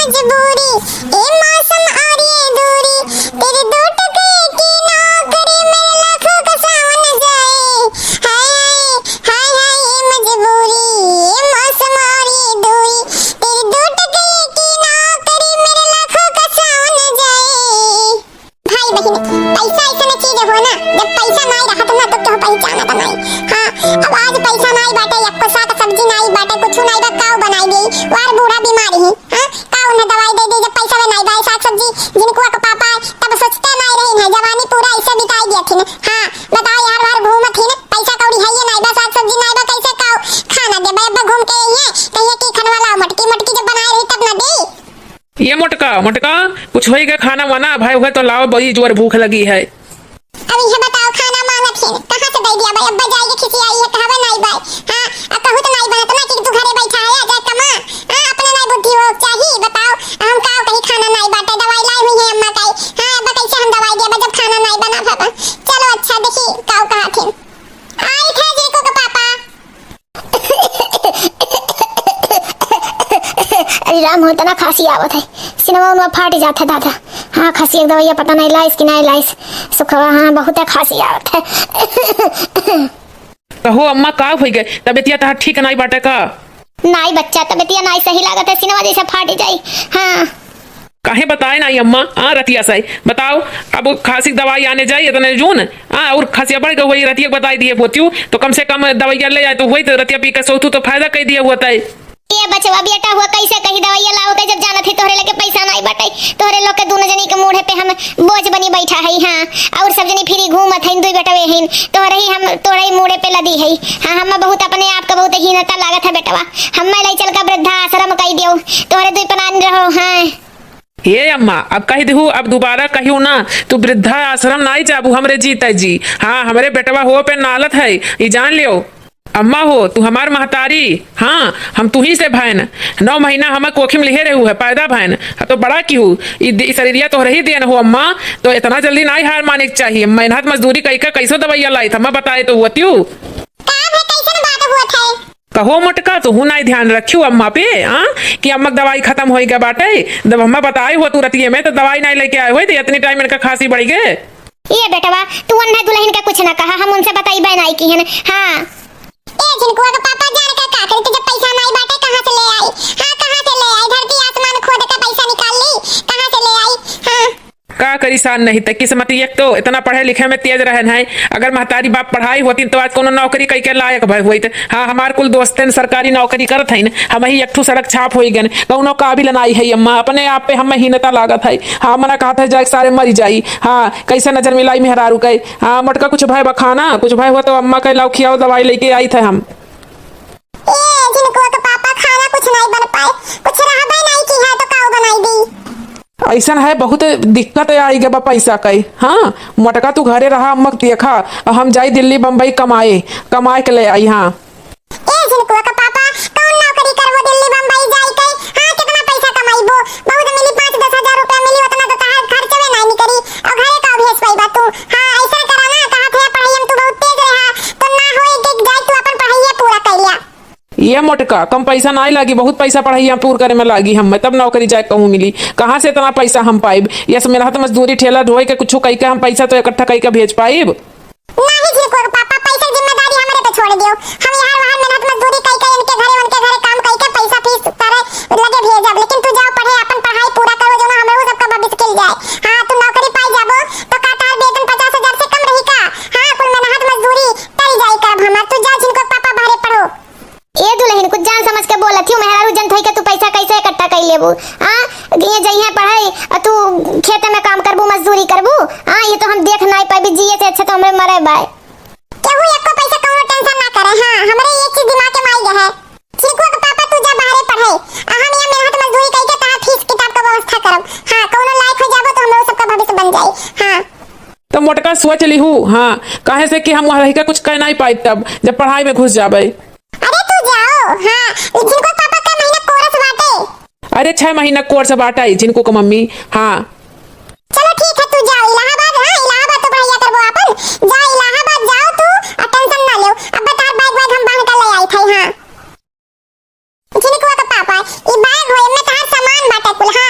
मजबूरी, ए मौसम और ये दूरी, तेरे दो टके की नौकरी मेरे लाखों का सावन जाए। हाय हाय हाय हाय ये मजबूरी, ए मौसम और ये दूरी, तेरे दो टके की नौकरी मेरे लाखों का सावन जाए। भाई बहन, पैसा ऐसा चीज हो ना, जब पैसा नहीं रहा तो ना तो क्यों पहचाना तो नहीं। हाँ, अब आज पैसा नहीं बाटे, एक को साग सब्जी नहीं बाटे, कुछ नहीं बा, काऊ बनाई गई वार बूढ़ा बीमारी ही। हाँ, काऊ ने दवाई दे दी, जब पैसा नहीं बाई साग सब्जी जिनको का पापा तब सोचते नहीं रही है, जवानी पूरा ऐसे बिताई गई थी ना। हाँ, बताओ यार, वार घूमत थी ना, पैसा कौड़ी है ये नहीं बा, साग सब्जी नहीं बा, कैसे काऊ खाना दे बा, घूम के ये कहिए कि खनवा लाओ, मटकी मटकी जब बनाई रही तब ना दे। ये मोटका मोटका कुछ होएगा खाना वाना भाई होगा तो लाओ, बड़ी जोर भूख लगी है। अब ये बताओ, खाना मांगत है कहां से दे दिया भाई, अब्बा जाएगी खिसी आई है कहवा नहीं भाई। हां, अब कहू तो नहीं बनत ना कि तू घरे बैठा है जा कमा। हां, अपने नहीं बुद्धि हो चाहिए, बताओ हम काऊ कहीं खाना नहीं बाटे, दवाई लाई हुई है अम्मा कहीं। हां, अब्बा कैसे हम दवाई देबा जब खाना नहीं बना पापा। चलो अच्छा, देखी काऊ कहां थे आई थे जी को पापा। अरे राम, होता ना खांसी आवत है, सिनेमा उनवा फाट जाता दादा। हाँ, खांसी एक दवाइया पता नहीं लाइस कि नहीं लाइस, सुखवा हाँ बहुत खांसी आवत है। कहो अम्मा का हो गए, तबियतिया तहार ठीक नहीं बाटे का? नहीं बच्चा, तबियतिया नहीं सही लागत है, सिनेमा जैसा फाट जाई। हाँ, काहे बताए नहीं अम्मा? हाँ रतिया सही बताओ, अब खांसी दवाई आने जाए इतने जून। हाँ, और खांसी बढ़ गई रतिया बताई दिए होती तो कम से कम दवाइया ले जाए तो वही तो रतिया पी के सोतू तो फायदा कह दिया होता है। ये बचवा बेटा हुआ कैसे कहीं दवाइयां लाओ के, जब जाना थी तोहरे लेके पैसा नहीं बटाई, तोहरे लोग के दोनों जनी के मुंह पे हम बोझ बनी बैठा है। हाँ, और सब जनी फिरी घूमत है, दुई बेटा वे तोहरे ही हम तोहरे ही मुंह पे लदी है। हाँ, हम बहुत अपने आप का बहुत हीनता लागत है बेटवा, हम लाई चल का वृद्धा आश्रम कही दियो, तोहरे दुई पनान रहो। हाँ, ये अम्मा अब कही दू, अब दोबारा कहियो ना तू वृद्धा आश्रम नहीं जाबू हमरे जीता जी। हाँ, हमरे बेटवा हो पे नालत है, ये जान लियो। अम्मा हो तू हमार महतारी, हाँ हम तू ही से भैन, 9 महीना हमें कोखिम लिहे रहू है पैदा भैन, तो बड़ा की हूँ शरीरिया तो रही देन हो अम्मा, तो इतना जल्दी नहीं हार माने के चाहिए। मेहनत मजदूरी कई का कैसो दवाइया लाई था मैं बताए तो हुआ कहो मोटका तू हूँ नहीं ध्यान रखियो अम्मा पे। हाँ, कि अम्मा दवाई खत्म हो गया बाटे, जब हमें बताए हो तू रतिये में तो दवाई नहीं लेके आए हुए थे, इतनी टाइम इनका खांसी बढ़ गए। ये बेटवा तू अन्ना दुल्हन का कुछ ना कहा, हम उनसे बताई बनाई की है। हाँ, जिनको का पापा जाने का का करते जब पैसा नहीं बाटे कहां से ले आई। हां, कहां से ले आई, धरती आसमान खोद के पैसा निकाल ली, कहां से ले आई। हां, का करीसान नहीं था किस्मत, एक तो इतना पढ़े लिखे में तेज रहन है, अगर महतारी बाप पढ़ाई होती तो आज कोनो नौकरी कई के लायक भाई हुई। हाँ, हमार कुल दोस्तन सरकारी नौकरी करत है, हम ही एक सड़क छाप हो गए, कौनो काबिल नहीं है अम्मा, अपने आप पे हम हीनता लागत है। हाँ, मना कहा था जाए सारे मरी जाई। हाँ, कैसे नजर मिलाई मेहरारू के। हाँ मोटका कुछ भाई बखाना कुछ भाई हुआ तो अम्मा के लाओ खियाओ दवाई लेके आई थे हम। जिनको का पापा खाना कुछ नहीं बन पाए, कुछ रहा नहीं की है तो काऊ बनाई दी। ऐसा है बहुत दिक्कत आई गया पैसा कई। हाँ, मोटका तू घरे रहा अम्मा देखा, हम जाई दिल्ली बम्बई कमाए के ले आई। हाँ, जिनको का पापा कौन नौकरी करवो दिल्ली बम्बई जाई के। हां, कितना पैसा कमाईबो, बहुत मिली 5-10 हजार रुपया मिली, उतना तो तार खर्चवे नहीं करी और घरे का भेज पाई बा तू। हां, ऐसा करा ना, कहा थे पढ़ाई हम तू बहुत तेज रहा तो ना होए कि जाई तू अपन पढ़ाई पूरा कर लिया। ये मोटका कम पैसा नहीं लागी, बहुत पैसा पढ़ाई पूर करे में लागी हम तब नौकरी जाए कहूँ मिली, कहाँ से इतना पैसा हम पाइब। ये सब मेरा तो मजदूरी ठेला ढोए के कुछ कई के हम पैसा तो इकट्ठा कई के भेज पाइब नहीं। जिनको पापा पैसा जिम्मेदारी हमारे पे छोड़ दियो, हम यहाँ वहाँ मेहनत मजदूरी कई के उनके घरे काम कई के पैसा फीस तारे लगे भेजब, लेकिन तू जाओ पढ़े अपन पढ़ाई पूरा करो जो ना हमरो सबका भविष्य खिल जाए। हां, तू नौकरी पाई जाबो तो का तार वेतन 50,000 से कम रही का। हां, कुल मेहनत मजदूरी करी जाई करब हमार, तू जा जिनको पापा बाहरे पढ़ो। ये दुल्हन कुछ जान समझ के बोलत हूँ, मेहरारू जन थई के तू पैसा कैसे इकट्ठा कर लेबू। हां, ये जइहे पढ़ाई और तू खेत में काम करबू मजदूरी करबू। हां, ये तो हम देख नहीं पाबी, जिए से अच्छा तो हमरे मरे बाय। केहू एको पैसा कौनो टेंशन ना करे। हां, हमरे एक चीज दिमाग में आई है, चिनको के पापा तू जा बाहरे पढ़े, हम यहाँ मेहनत मजदूरी कई के तार फीस किताब का व्यवस्था करब। हां, कौनो लायक हो जाबो तो हमरो सबका भविष्य बन जाई। हां, तो मोटका सोच ली हूँ। हाँ, काहे से कि हम वहाँ रह के कुछ कह नहीं पाई तब जब पढ़ाई में घुस जाबे। अरे तू जाओ। हां, जिनको पापा का महीना कोर्स बाटे। अरे 6 महीना कोर्स बाटा है जिनको को मम्मी। हाँ, चलो ठीक है, तू जाओ इलाहाबाद। हां, इलाहाबाद तो बढ़िया करबो अपन, जा इलाहाबाद जाओ तू और टेंशन ना लो। अब बता बैग हम बांध के ले आई थे। हां, जिनको का पापा ई बैग होए में तार सामान बाटे कुल। हां,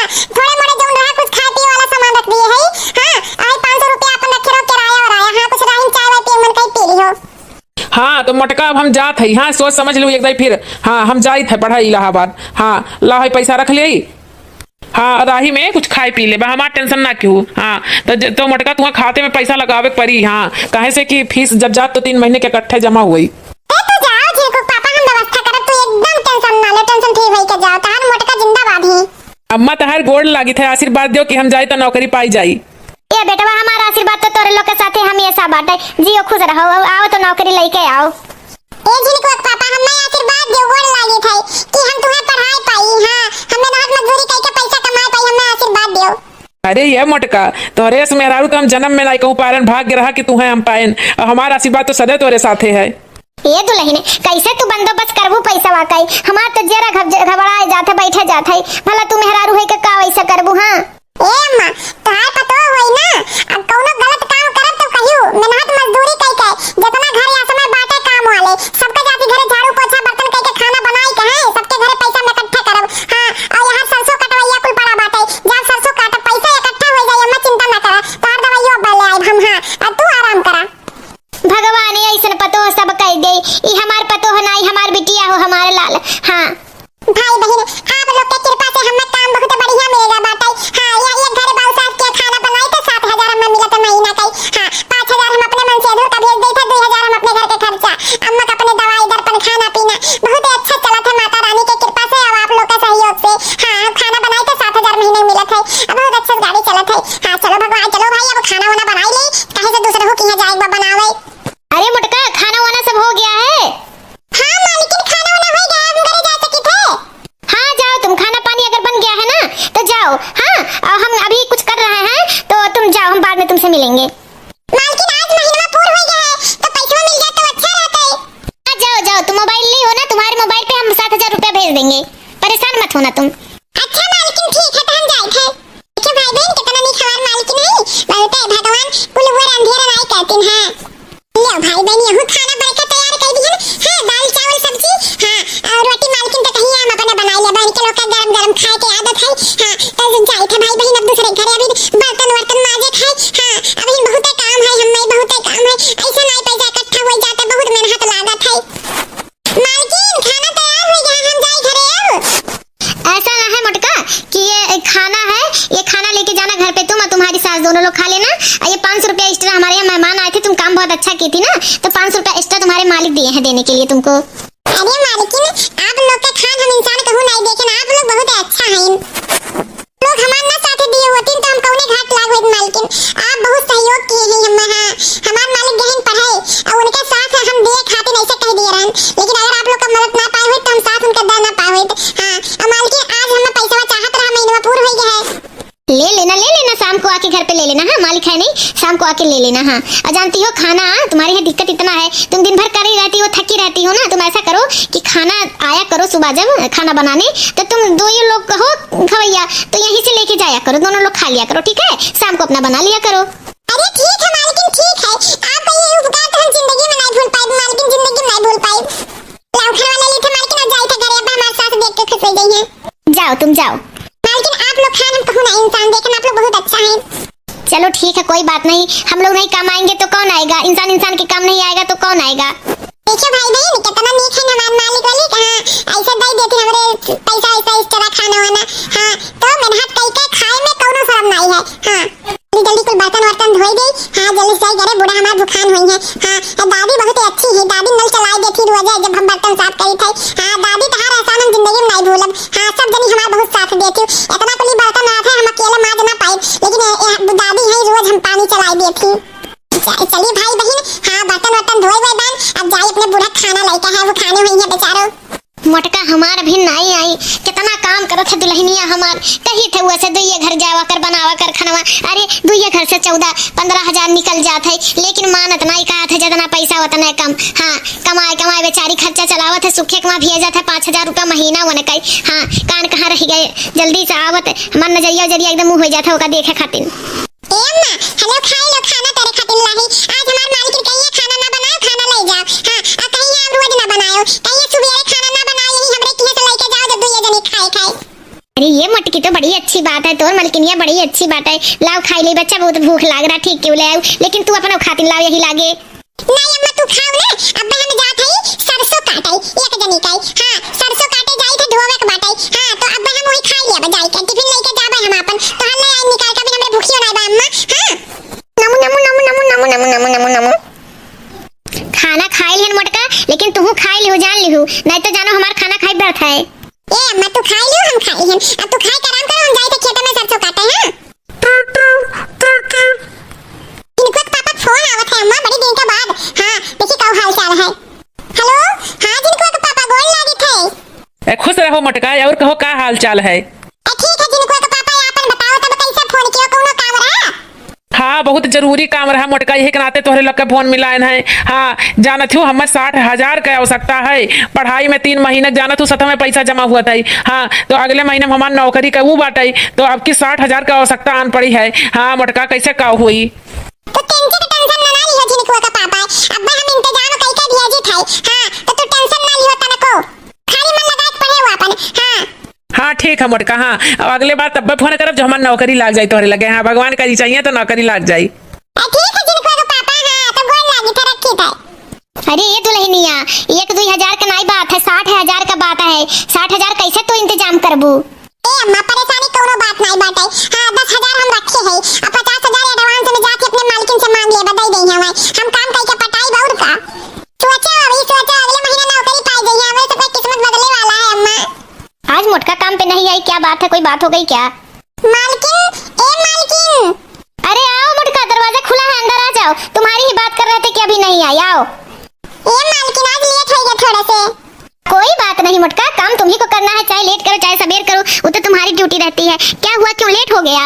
मोटका अब हम जात है। हाँ सोच समझ लो एकदम फिर। हाँ हम जाइत है पढ़ाई इलाहाबाद। हाँ ला है पैसा रख ले। हाँ राही में कुछ खाए पी ले बा, हमार टेंशन ना क्यों। हाँ तो मोटका तुम्हारे खाते में पैसा लगावे के पड़ी। हाँ काहे से कि फीस जब जात तो 3 महीने के इकट्ठे जमा हुई। तो जाओ झिरको पापा हम व्यवस्था करब, तू एकदम टेंशन ना ले, टेंशन फ्री होई के जाओ। तार मोटका जिंदाबाद ही। अम्मा तहार गोड़ लागी थे, आशीर्वाद दियो कि हम जाए तो नौकरी पाई जाई। ये बेटवा हमारा आशीर्वाद तो तोरे लोग के साथे हमेशा बाटे। जियो खुश रहो, आओ तो नौकरी लेके आओ। ए झिरको पापा हमें आशीर्वाद दियो, गोड़ लागी थे कि हम तुम्हें पढ़ाई पाई। हां हमें मेहनत मजदूरी करके पैसा कमाए पाई, हमें आशीर्वाद दियो। अरे ये मोटका तोहरे से मेहरारू तो हम जन्म में नहीं कहूँ पारन, भाग्य रहा कि तू है हम पायन। हमारा आशीर्वाद तो सदैव तोरे साथे है। ये दुल्हन कैसे तू बंदोबस्त करबू पैसा वाकई? हमार तो जरा घबराए जाते बैठे जाते भला तू मेहरारू है के का वैसा करबू? हां ए अम्मा तोहार पतो होई ना, अब कौनो गलत काम करब तो कहियो मेहनत मजदूरी कई के जितना घर या समय बाटे काम वाले सबके जाती घरे झाड़ू पोछा बर्तन कई के खाना बनाई के है, सबके घरे पैसा में इकट्ठा करब। हां और यहाँ सरसों कटवैया कुल पड़ा बाटे, जब सरसों काट पैसा इकट्ठा हो जाए, अम्मा चिंता ना करा, तोहार दवाइयो बले आई हम। हां अब तू आराम करा। भगवान ऐसा पतो सब कह दे। ई हमार पतो हो नहीं, हमार बिटिया हो, हमारे लाल। हां भाई बहन आप लोग के कृपा से हमें काम बहुत बढ़िया मिलेगा बाटे। हां ये घर बाऊ सास के खाना बनाई तो 7,000 हमें मिला तो महीना का। हां 5,000 हम अपने मन से अधूर का भेज देते, 2,000 हम अपने घर के खर्चा, अम्मा का अपने दवाई दर्पण खाना पीना बहुत अच्छा चला था माता रानी के कृपा से और आप लोग के सहयोग से। हां खाना बनाई तो 7,000 महीने मिला था, बहुत अच्छा गाड़ी चला था। हां चलो भगवान चलो भाई अब खाना वाना बनाई ले, कहीं से दूसरे हो कि यहां जाएगा बनावे। अरे मुटका खाना वाना सब हो गया है? हां मालिकिन खाना वाना हो गया, हम घरे जा सके थे। हाँ जाओ, तुम खाना पानी अगर बन गया है ना तो जाओ। हाँ और हम अभी कुछ कर रहे हैं तो तुम जाओ, हम बाद में तुमसे मिलेंगे। मालकिन आज महीना पूरा हो गया है तो पैसा मिल जाए तो अच्छा रहता है। हाँ जाओ जाओ, तुम मोबाइल ली हो ना, तुम्हारे मोबाइल पे हम 7,000 रुपया भेज देंगे, परेशान मत होना तुम। अच्छा मालकिन ठीक है तो हम जाए थे। देखिए भाई बहन कितना नहीं खबर मालकिन है, बोलते हैं भगवान कुल वो अंधेरा नहीं कहते हैं। लो भाई बहन यहू खाना बरका तैयार कर दी है ना। हां दाल चावल सब्जी, हां और रोटी मालकिन तो कहीं हम अपने बनाई ले, बहन के लोग का गरम गरम खाए के आदत है। हां तो जाए थे भाई बहन अब दूसरे घरे अभी बर्तन वर्तन माजे खाए। हां अभी बहुत काम है, हमें बहुत काम है, ऐसा नहीं पैसा इकट्ठा हो जाता, बहुत मेहनत लागत है। मालकिन खाना तैयार हो गया, हम जाए घरे अब। ऐसा ना है मुटका कि ये खाना है, ये खाना लेके जाना घर पे, तुम और तुम्हारी सास दोनों लोग खा लेना। और ये 500 रुपया एक्स्ट्रा, हमारे यहाँ मेहमान आए थे, तुम काम बहुत अच्छा की थी ना, तो 500 रुपया एक्स्ट्रा तुम्हारे मालिक दिए हैं देने के लिए तुमको। अरे मालकिन आप लोग का खान हम इंसान कहूँ नहीं देखे ना, आप लोग बहुत अच्छा हैं। लोग हमारे ना साथ दिए होती तो हम कौने घाट लाग होत मालकिन, आप बहुत सहयोग किए हैं हम। हां हमारे मालिक गहन पढ़ाए और उनके साथ हम दिए खाते नहीं से कह दिए रहन, लेकिन अगर आप लोग का मदद ना पाए हो तो हम साथ उनका दे ना पाए हो। हां और मालकिन आज हम पैसा चाहत रहा महीना पूरा हो गया है। ले लेना, शाम को आके घर पे ले लेना। हाँ मालिक है नहीं, शाम को आके ले लेना। हाँ और जानती हो खाना तुम्हारे यहाँ दिक्कत इतना है, तुम दिन भर कर ही रहती हो, थकी रहती हो ना, तुम ऐसा करो कि खाना आया करो सुबह जब खाना बनाने तो तुम दो ही लोग हो खवैया, तो यहीं से लेके जाया करो, दोनों लोग खा लिया करो, ठीक है? शाम को अपना बना लिया करो। अरे ठीक है मालकिन ठीक है, आपका ये उपकार तो हम जिंदगी में नहीं भूल पाए मालकिन, जिंदगी में नहीं भूल पाए। लाओ खाना वाला लेते मालकिन और जाए थे घरे, अब हमारे साथ देख के खुश हो गई हैं। जाओ तुम जाओ। मालकिन आप लोग खान हम कहूँ ना इंसान देखें, आप लोग बहुत अच्छा है। चलो ठीक है कोई बात नहीं, हम लोग नहीं कमाएंगे तो कौन आएगा? इंसान के काम नहीं आएगा तो कौन आएगा? देखिए भाई बहन कितना नीक है हमारे मालिक वाली। हां ऐसे दे देते हमरे पैसा ऐसा इस तरह खाना वाना। हां तो मेहनत करके खाए में कोनो शर्म नहीं है। हां जल्दी कुल बर्तन वर्तन धोई दे। हां जल्दी से घरे बूढ़ा हमारा भूखान हुई है। हां दादी बहुत अच्छी है, दादी नल चलाई देती रोज जब हम बर्तन साफ करी थे। हां दादी तो हर एहसान हम जिंदगी में नहीं भूलब। हां सब जनी हमारा बहुत साथ देती, इतना कुल बर्तन आते हम अकेले मांज ना पाए, लेकिन दादी है रोज हम पानी चलाई देती। चलिए भाई बहन हाँ बर्तन वर्तन धोए हुए बहन, अब जाइए अपने बूढ़ा खाना लेके है, वो खाने हुई है बेचारो। मोटका हमार भी नहीं आई, कितना काम करत है दुल्हनिया हमार, कही थे वैसे दुइये घर जावा कर बनावा कर खनवा। अरे दुइये घर से 14-15 हजार निकल जात है, लेकिन मानत नहीं कहा थे जितना पैसा उतना कम। हाँ कमाए बेचारी खर्चा चलावत है, सुखे कमा भेजा जाता है 5,000 रुपया महीना वन कई। हाँ कान कहाँ रह गए, जल्दी से आवत हमार नजरिया उजरिया एकदम मुँह हो जाता होगा देखे खातिर। ए अम्मा हेलो खाई लो खाना तेरे खातिर लाही, आज हमार मालिक कहिए खाना ना बनाओ खाना ले जाओ। हां और कहिए आप रोज ना बनाओ, कहिए सुबह खाना ना बनाओ, यही हमरे किए से लेके जाओ जब दुइये जने खाए। अरे ये मटकी तो बड़ी अच्छी बात है, तोर मलकिनिया बड़ी अच्छी बात है, लाओ खाई ले बच्चा, बहुत भूख लाग रहा, ठीक क्यों ले आऊ, लेकिन तू अपना खातिर लाओ यही लागे। नहीं अम्मा तू खाओ ना, अब हम जात हई बाटाई एक जनी काई हां सरसों काटे जाई थे धोवे के बाटाई हां तो अब हम वही खाई लेब जाई के टिफिन लेके जाबे हम अपन तो हल्ला आई निकाल के भी हमरे भूखियो नहीं बा अम्मा हां नमु नमु नमु नमु नमु नमु नमु नमु नमु खाना खाई लिहन मोटका, लेकिन तू खाई लिहु जान लिहु, नहीं तो जानो हमार खाना खाई बैठ है। ए अम्मा तू खाई लियो हम खाई हन अब तू खाई के आराम करो हम जाई थे खेत में सरसों काटे हां इनको पापा फोन आवत है अम्मा बड़ी दिन के बाद हां देखी का हाल चाल है हेलो हां जिनको पापा गोल लागी थे खुश रहो मोटका और कहो का हाल चाल है। ठीक है जिनको पापा आपन बताओ तब कैसे फोन कियो कोनो काम रहा हाँ बहुत जरूरी काम रहा मोटका, यही के नाते तोहरे लोग के फोन मिलायन है। हाँ जानत हूँ हमें 60,000 के आवश्यकता है, पढ़ाई में 3 महीने जानत हूँ सतह में पैसा जमा हुआ था। हाँ तो अगले महीने में हमारी नौकरी का वो बाटाई तो आपकी 60,000 की आवश्यकता आन पड़ी है। हाँ मोटका कैसे का हुई तो टेंशन ना लियो जिनको का पापा अब्बा हम इंतजाम कई के दिया जी थाई हां तो तू टेंशन ना लियो तनको खाली मन लगा के पढ़े हो अपन हां हाँ ठीक है मोटका। हाँ अब अगले बार तब फोन करब जब हमारी नौकरी लाग जाए तोहरे लगे। हाँ भगवान करी चाहिए तो नौकरी लाग जाए। ठीक है जिनको का पापा हां तो गोल लागी थे रखी था अरे ये दुल्हनिया 1-2 हजार का नहीं बात है, 60,000 का बात है। 60,000 कैसे तू इंतजाम करबू? ए अम्मा परेशानी कोनो बात नहीं बाटे हां 10,000 हम रखे है अब 50,000 एडवांस में जाके अपने मालकिन से मांग ले बधाई देंगे हमें हम काम करके पटाई बहुत का सोचो अगले महीने नौकरी पाई जाइए हमें तो कोई किस्मत बदले वाला है अम्मा आज मोटका काम पे नहीं आई, क्या बात है? कोई बात हो गई क्या? मालकिन अरे आओ मोटका, दरवाजा खुला है, अंदर आ जाओ। तुम्हारी ही बात कर रहे थे कि अभी नहीं आई, आओ। मालकिन आज लेट हो गया थोड़ा से कोई बात नहीं मोटका, काम तुम्ही को करना है, चाहे लेट करो चाहे सबेर करो, वो तो तुम्हारी ड्यूटी रहती है। क्या हुआ, क्यों लेट हो गया?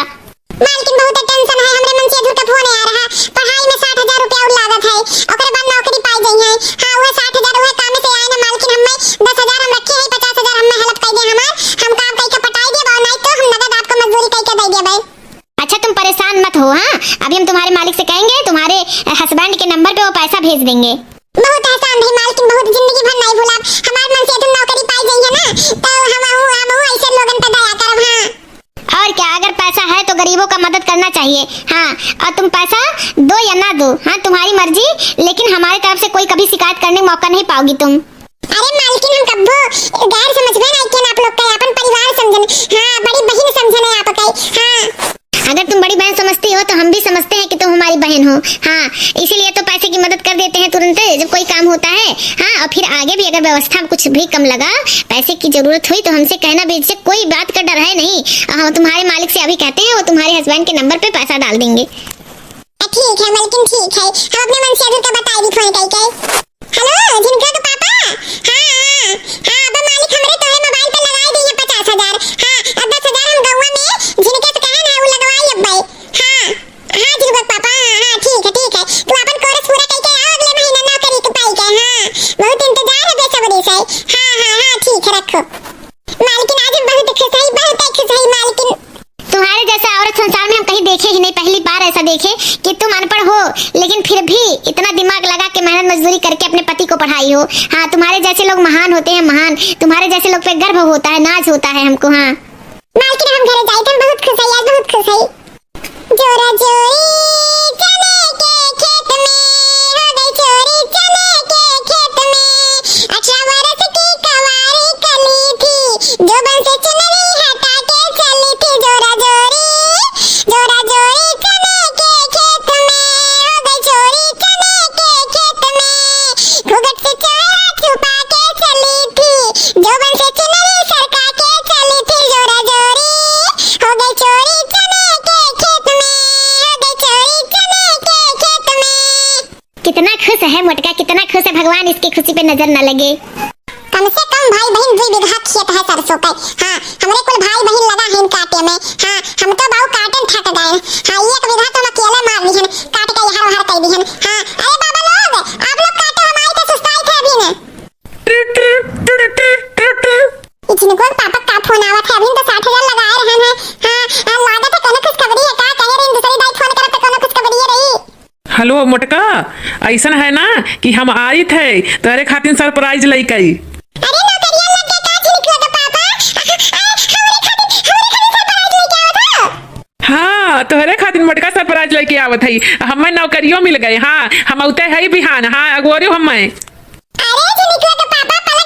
मालकिन बहुत टेंशन है हमरे मन से अधूर का फोन आ रहा पढ़ाई में 60,000 रुपया और लागत है ओकरे बाद नौकरी पाई जाई है हां वो 60,000 वो काम से आए ना मालकिन हमें 10,000 हम रखे है 50,000 हमें हेल्प कर दे हमार हम काम करके पटाई दे और नहीं तो हम नगद आपको मजदूरी करके दे दे भाई। अच्छा तुम परेशान मत हो, हाँ अभी हम तुम्हारे मालिक से कहेंगे, तुम्हारे हस्बैंड के नंबर पे वो पैसा भेज देंगे। बहुत आसान है मालकिन, बहुत जिंदगी भर नहीं भूला हमार मन से तुम नौकरी पाई जाई है ना तो हम ऐसे लोगन पे दया करब हां और क्या, अगर पैसा है तो गरीबों का मदद करना चाहिए। हाँ और तुम पैसा दो या ना दो, हाँ तुम्हारी मर्जी, लेकिन हमारी तरफ से कोई कभी शिकायत करने का मौका नहीं पाओगी तुम। अरे मालकिन हम कब्बो गैर समझबे नहीं कि आप लोग का अपन परिवार समझन हां बड़ी बहन समझन है आप का हां अगर तुम बड़ी बहन समझती हो तो हम भी समझते हैं कि तुम हमारी बहन हो। हाँ इसीलिए तो पैसे की मदद कर देते हैं तुरंत जब कोई काम होता है। हाँ और फिर आगे भी अगर व्यवस्था में कुछ भी कम लगा, पैसे की जरूरत हुई तो हमसे कहना, बेझिझक, कोई बात का डर है नहीं। हम तुम्हारे मालिक से अभी कहते हैं, वो तुम्हारे हस्बैंड के नंबर पे पैसा डाल देंगे। ठीक है मालकिन ठीक है हम अपने मन से अधूर का बताई भी फोन करके हेलो जिनका तो पापा हां अब मालिक हमरे तोरे मोबाइल पे लगाई दी है 50,000 हां अब 10,000 हम गौवा में जिनके से कहन है वो लगवाई अब भाई हां जिनका पापा हां ठीक है तू अपन कोर्स पूरा करके आओ अगले महीने नौकरी के पाई के हां बहुत इंतजार है बेसब्री से हां ठीक है रखो मालकिन आज बहुत खुश है मालकिन तुम्हारे जैसा औरत संसार में हम कहीं देखे ही नहीं, पहली बार ऐसा देखे कि तुम अनपढ़ हो लेकिन फिर भी इतना दिमाग लगा के मेहनत मजदूरी करके अपने पति को पढ़ाई हो। हाँ तुम्हारे जैसे लोग महान होते हैं, महान। तुम्हारे जैसे लोग पे गर्व होता है, नाज होता है हमको। हाँ मालकिन हम घरे जाए थे बहुत खुश है यार, बहुत खुश है। जोरा जोरी चने के खेत में हो गई चोरी चने के खेत में 18 बरस की कवारी कली थी जो बन से चुनरी हटा के चली थी जोरा जोरी चने के खेत में हो गई चोरी चने के खेत में घुघट से चेहरा छुपा के चली थी जो बन से चुनरी सरका के चली थी जोरा जोरी हो गई चोरी चने के खेत में हो गई चोरी चने के खेत में। कितना खुश है मोटका, कितना खुश है, भगवान इसकी खुशी पे नजर न लगे। कम से कम भाई बहन 2 बीघा खेत है सरसों का हाँ हमरे कुल भाई बहन लगा है इन काटे में हाँ हम तो बहु काटन थक गए हाँ 1 बीघा तो हम अकेले मार दिहन काट के यहाँ वहाँ कर दिहन हाँ अरे बाबा लोग आप लोग काटो हमारी तो सुस्ताई थे अभी ने इतने को पापा का फोन आवत है अभी तो 60,000 लगाए रहन है हाँ लागत है कोनो खुशखबरी है का कहे रे दूसरी दाई फोन करत तो कोनो खुशखबरी है रही। हेलो मोटका, ऐसा है ना कि हम आई थे तेरे खातिर सरप्राइज लेके। अरे नौकरिया लग गया का जिनको तो पापा हमरे खातिर सरप्राइज लेके आवत हो। हाँ तोहरे खातिर मोटका सरप्राइज लेके आवत है, हमें नौकरियों मिल गए। हाँ हम उते है बिहान, हाँ अगोरियो हमें। अरे जिनको तो पापा पलक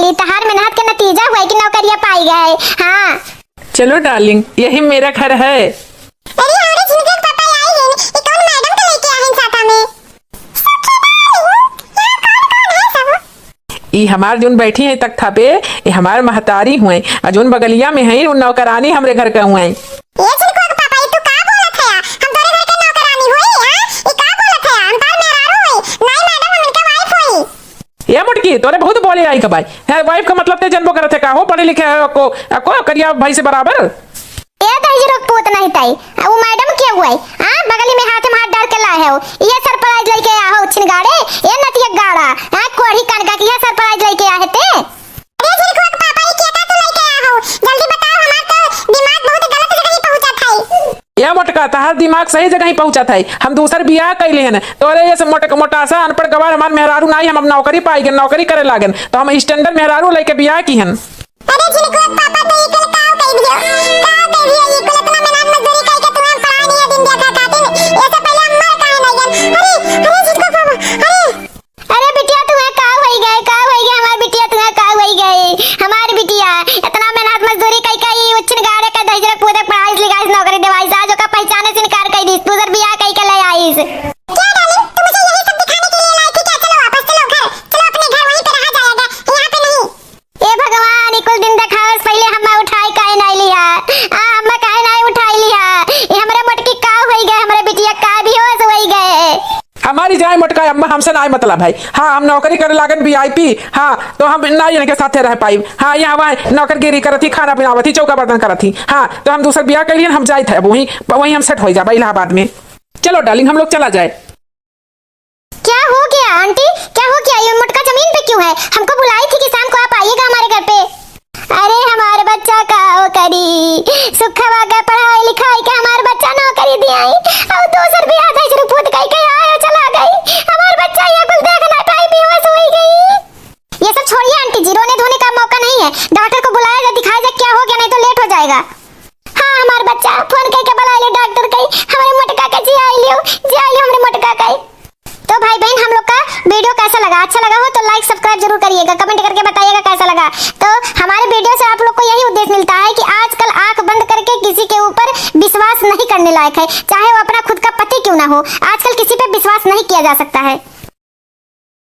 डाली, तहार मेहनत के नतीजा हुआ है कि नौकरिया पाई गए। हाँ चलो डार्लिंग, यही मेरा घर है। अरे हमारे झिनके के पापा आई हैं, ये कौन मैडम तो लेके आए हैं साथा में। सखी डार्लिंग, यहाँ कौन-कौन है सब? ये हमार जोन बैठी है तख्ता पे, ये हमार महतारी हुए, और जोन बगलिया में है उन नौकरानी हमरे घर का हुए। ये झिनके के पापा, ये तू का बोलत है? हम तोरे घर के नौकरानी होई, हां? ये का बोलत है? हम तार मेहरारू होई। नहीं मैडम, हम इनका वाइफ होई। ये मुटकी तोरे बहुत बोले आई कबाई है, वाइफ का मतलब ते जनबो करत है का हो, पढ़े लिखे है को करिया भाई से बराबर। ये तो ही रोक पोत नहीं ताई, वो मैडम क्या हुआ है? हां बगली में हाथ डाल के लाए हो, ये सरप्राइज लेके आ हो छिनगाड़े, ये नतिया गाड़ा, हां कोढ़ी कनका की ये सरप्राइज लेके आ है ते। अरे झिनके के पापा, ये क्या तू लेके आया हो? जल्दी बताओ, हमार तो दिमाग बहुत गलत जगह ही पहुंचा था। ये मोटका तहार दिमाग सही जगह ही पहुंचा था। हम दूसर बियाह कैले हैं, तोरे ये मोटा सा अनपढ़ गवार हमार मेहरारू नहीं, हम अब नौकरी पाई गए, नौकरी करे लागन, तो हम स्टैंडर्ड मेहरारू लेके बियाह की हन। अरे झिनके के पापा, तो ये कल काव कह दियो, ये कल इतना मेहनत मजदूरी करके तुम्हें पढ़ा नहीं है, दिन दिया खाते ये सब पहले अम्मा काहे नहीं गन। अरे झिनके पापा, अरे बिटिया तुम्हें का होई गए, हमार बिटिया तुम्हें का होई गए, हमार बिटिया इतना मेहनत मजदूरी कई उछन गाड़े का दजरक पूदक पढ़ाई लिखाई नौकरी देवाई आज का पहचाने से इनकार कर दी, तू बियाह कई के ले आईस। क्या डार्लिंग, तुम मुझे यही सब दिखाने के लिए लाई थी क्या? चलो वापस चलो घर, चलो अपने घर, वहीं पे रहा जाएगा, यहाँ पे नहीं। ए भगवान, कुल दिन दिखावस पहले हम उठाई काहे नहीं लिया, हम काहे नहीं उठाई लिया, ये हमरे मटकी का होई गए, हमरे बिटिया का भी होस होई गए। हमारी जाए मोटका अम्मा, हमसे ना मतलब है। हाँ हम नौकरी करे लागन वीआईपी, हाँ तो हम ना इनके साथे रह पाई। हाँ यहाँ वहाँ नौकरगिरी करती, खाना बनावती, चौका बर्तन करती। हाँ तो हम दूसरा बियाह कर लिए, हम जाए थे वहीं हम सेट हो जा इलाहाबाद में। चलो डार्लिंग, हम लोग चला जाए। क्या हो गया आंटी, क्या हो गया? ये मुटका जमीन पे क्यों है? हमको बुलाई थी कि शाम को आप आइएगा हमारे घर पे। अरे हमारे बच्चा का हो करी सुखवा का पढ़ाई लिखाई के हमारे बच्चा नौकरी दियाई, और दूसर भी आधा से रुपूत कई के आयो चला गई, हमारे बच्चा ये कुल देखना टाइम बेहोश हो गई। ये सब छोड़िए आंटी जी, रोने धोने का मौका नहीं है, डॉक्टर को बुलाया जा, दिखाया जा क्या हो गया, नहीं तो लेट हो जाएगा। हाँ हमारे बच्चा फोन करके बुला ले डॉक्टर कई, हमारे मोटका का जी आई लियो हमारे मोटका कई। तो भाई बहन, हम लोग का वीडियो कैसा लगा? अच्छा लगा हो तो लाइक सब्सक्राइब जरूर करिएगा, कमेंट करके बताइएगा कैसा लगा। तो हमारे वीडियो से आप लोग को यही उद्देश्य मिलता है कि आजकल आंख बंद करके किसी के ऊपर विश्वास नहीं करने लायक है, चाहे वो अपना खुद का पति क्यों ना हो, आजकल किसी पे विश्वास नहीं किया जा सकता है।